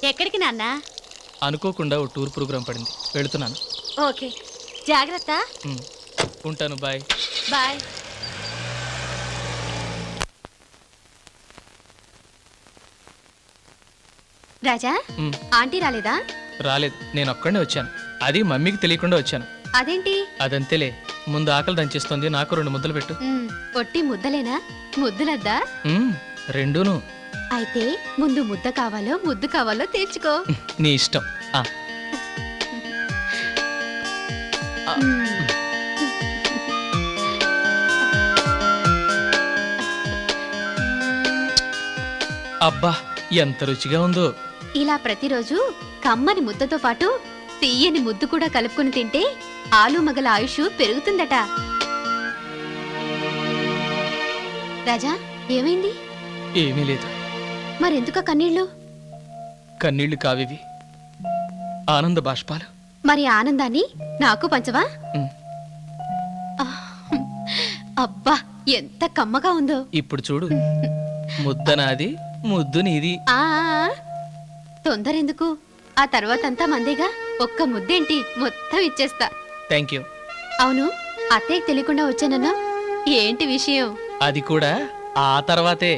ఎక్కడికి నాన్న? అనుకోకుండా ఓ టూర్ ప్రోగ్రాం పడింది, వెళుతున్నాను. ఓకే, జాగ్రత్త. ఉంటాను, బాయ్. బాయ్. రాజా, ఆంటీ రాలేదా? రాలేదు, నేను ఒక్కడే వచ్చాను. అది మమ్మీకి తెలియకుండా వచ్చాను. అదేంటి? అదంతేలే, ముందు ఆకలి దంచేస్తుంది, నాకు 2 ముద్దలు పెట్టు. పొట్టి ముద్దలేనా? ముద్దులద్దా? రెండూను. అయితే ముందు ముద్ద కావాలో ముద్దు కావాలో తేల్చుకో. నీ ఇష్టం. అబ్బా, ఎంత రుచిగా ఉందో. ఇలా ప్రతిరోజు కమ్మని ముద్దతో పాటు తీయని ముద్దు కూడా కలుపుకుని తింటే ఆలు మగల ఆయుష్ పెరుగుతుందట. రాజా, ఏమైంది? ఏమీ లేదు. మరెందుక కన్నీళ్ళు? కన్నీళ్లు కావివి, ఆనంద బాష్పాలు. మరి ఆనందాన్ని నాకు పంచవా? అబ్బా, ఎంత కమ్మగా ఉందో. ఇప్పుడు చూడు, ముద్ద నాది, ముద్దు నీది. తొందరెందుకు? ఆ తర్వాతంతా మందేగా. ఒక్క ముద్దేంటి, మొత్తం ఇచ్చేస్తా. Thank you. అవును, అత్తయ్యకి తెలియకుండా వచ్చానన్నా, ఏంటి విషయం? అది కూడా ఆ తర్వాతే.